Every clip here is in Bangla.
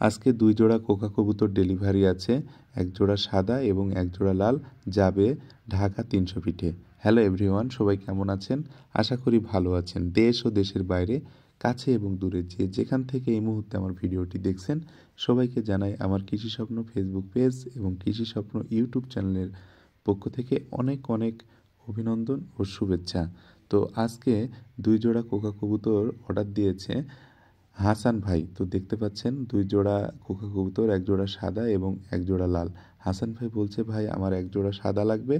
আজকে 2 জোড়া কোকা কবুতর ডেলিভারি আছে। 1 জোড়া সাদা এবং 1 জোড়া লাল যাবে ঢাকা 300 ফিটে। হ্যালো এভরিওয়ান, সবাই কেমন আছেন? আশা করি ভালো আছেন। দেশ ও দেশের বাইরে, কাছে এবং দূরে যে যেখান থেকে এই মুহূর্তে আমার ভিডিওটি দেখছেন, সবাইকে জানাই আমার কৃষি স্বপ্ন ফেসবুক পেজ এবং কৃষি স্বপ্ন ইউটিউব চ্যানেলের পক্ষ থেকে অনেক অনেক অভিনন্দন ও শুভেচ্ছা। তো আজকে 2 জোড়া কোকা কবুতর অর্ডার দিয়েছে হাসান ভাই। তো দেখতে পাচ্ছেন 2 জোড়া কোকা কবুতর, 1 জোড়া সাদা এবং 1 জোড়া লাল। হাসান ভাই বলছে, ভাই আমার 1 জোড়া সাদা লাগবে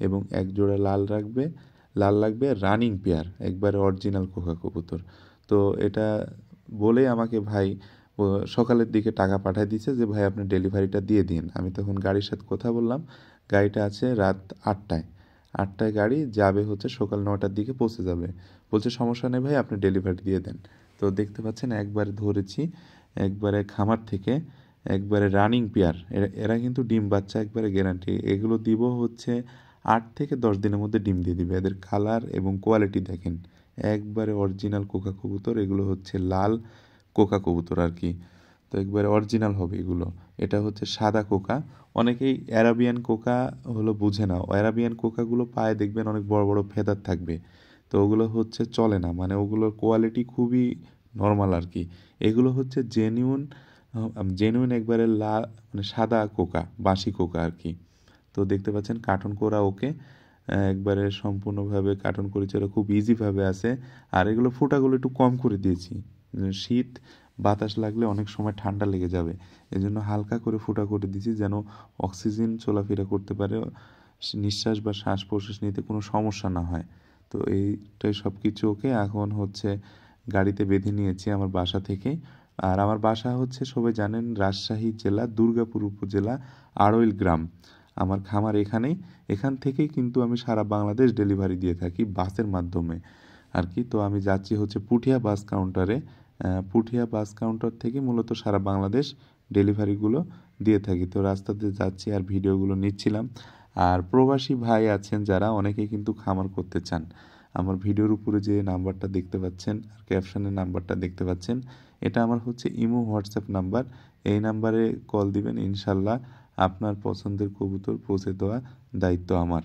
এবং 1 জোড়া লাল লাগবে রানিং পেয়ার, একবারে অরিজিনাল কোকা কবুতর। তো এটা বলেই আমাকে ভাই সকালের দিকে টাকা পাঠিয়ে দিয়েছে যে ভাই আপনি ডেলিভারিটা দিয়ে দিন। আমি তখন গাড়ির সাথে কথা বললাম, গাড়িটা আছে রাত 8টায় গাড়ি যাবে, হচ্ছে সকাল 9টার দিকে পৌঁছে যাবে। বলছে সমস্যা নেই ভাই, আপনি ডেলিভারি দিয়ে দেন। তো দেখতে পাচ্ছেন একবারে ধরেছি, একবারে খামার থেকে একবারে রানিং পেয়ার। এরা কিন্তু ডিম বাচ্চা একবারে গ্যারান্টি। এগুলো দিব হচ্ছে 8 থেকে 10 দিনের মধ্যে ডিম দিয়ে দিবে। এদের কালার এবং কোয়ালিটি দেখেন, একবারে অরিজিনাল কোকা কবুতর। এগুলো হচ্ছে লাল কোকা কবুতর আর কি। তো একবারে অরিজিনাল হবে এগুলো। এটা হচ্ছে সাদা কোকা। অনেকেই অ্যারাবিয়ান কোকা হলো বুঝে না। অ্যারাবিয়ান কোকাগুলো পায়ে দেখবেন অনেক বড় বড় ফেদার থাকবে, তো ওগুলো হচ্ছে চলে না, মানে ওগুলোর কোয়ালিটি খুবই নর্মাল আর কি। এগুলো হচ্ছে জেনুইন একবারে মানে সাদা কোকা, বাসি কোকা আর কি। তো দেখতে পাচ্ছেন কার্টন করা ওকে, একবারে সম্পূর্ণভাবে কার্টন করেছে। ওরা খুব ইজিভাবে আছে। আর এগুলো ফুটাগুলো একটু কম করে দিয়েছি, শীত বাতাস লাগলে অনেক সময় ঠান্ডা লেগে যাবে, এজন্য হালকা করে ফুটা করে দিয়েছি যেন অক্সিজেন চলাফেরা করতে পারে, নিঃশ্বাস বা শ্বাস প্রশ্বাস নিতে কোনো সমস্যা না হয়। তো এইটাই সব কিছু ওকে। এখন হচ্ছে গাড়িতে বেঁধে নিয়েছি আমার বাসা থেকে। আর আমার বাসা হচ্ছে সবাই জানেন রাজশাহী জেলা দুর্গাপুর উপজেলা আড়ইল গ্রাম। আমার খামার এখানেই। এখান থেকেই কিন্তু আমি সারা বাংলাদেশ ডেলিভারি দিয়ে থাকি বাসের মাধ্যমে আর কি। তো আমি যাচ্ছি হচ্ছে পুঠিয়া বাস কাউন্টারে। পুঠিয়া বাস কাউন্টার থেকে মূলত সারা বাংলাদেশ ডেলিভারিগুলো দিয়ে থাকি। তো রাস্তাতে যাচ্ছি আর ভিডিওগুলো নিচ্ছিলাম। আর প্রবাসী ভাই আছেন যারা, অনেকেই কিন্তু খামার করতে চান। আমার ভিডিওর উপরে যে নাম্বারটা দেখতে পাচ্ছেন আর ক্যাপশনের নাম্বারটা দেখতে পাচ্ছেন, এটা আমার হচ্ছে ইমো হোয়াটসঅ্যাপ নাম্বার। এই নাম্বারে কল দিবেন, ইনশাল্লাহ আপনার পছন্দের কবুতর পৌঁছে দেওয়া দায়িত্ব আমার।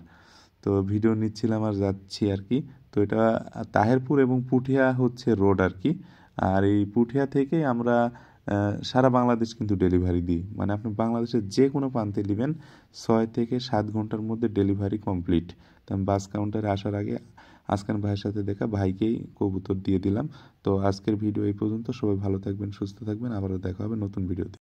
তো ভিডিও নিচ্ছিলাম আর যাচ্ছি আর কি। তো এটা তাহেরপুর এবং পুঠিয়া হচ্ছে রোড আর কি। আর এই পুঠিয়া থেকে আমরা সারা বাংলাদেশ কিন্তু ডেলিভারি দিই, মানে আপনি বাংলাদেশের যে কোনো প্রান্তে নেবেন 6 থেকে 7 ঘন্টার মধ্যে ডেলিভারি কমপ্লিট। তো আমি বাস কাউন্টারে আসার আগে আজকান ভাইয়ের সাথে দেখা, ভাইকেই কবুতর দিয়ে দিলাম। তো আজকের ভিডিও এই পর্যন্ত। সবাই ভালো থাকবেন, সুস্থ থাকবেন। আবারও দেখা হবে নতুন ভিডিওতে।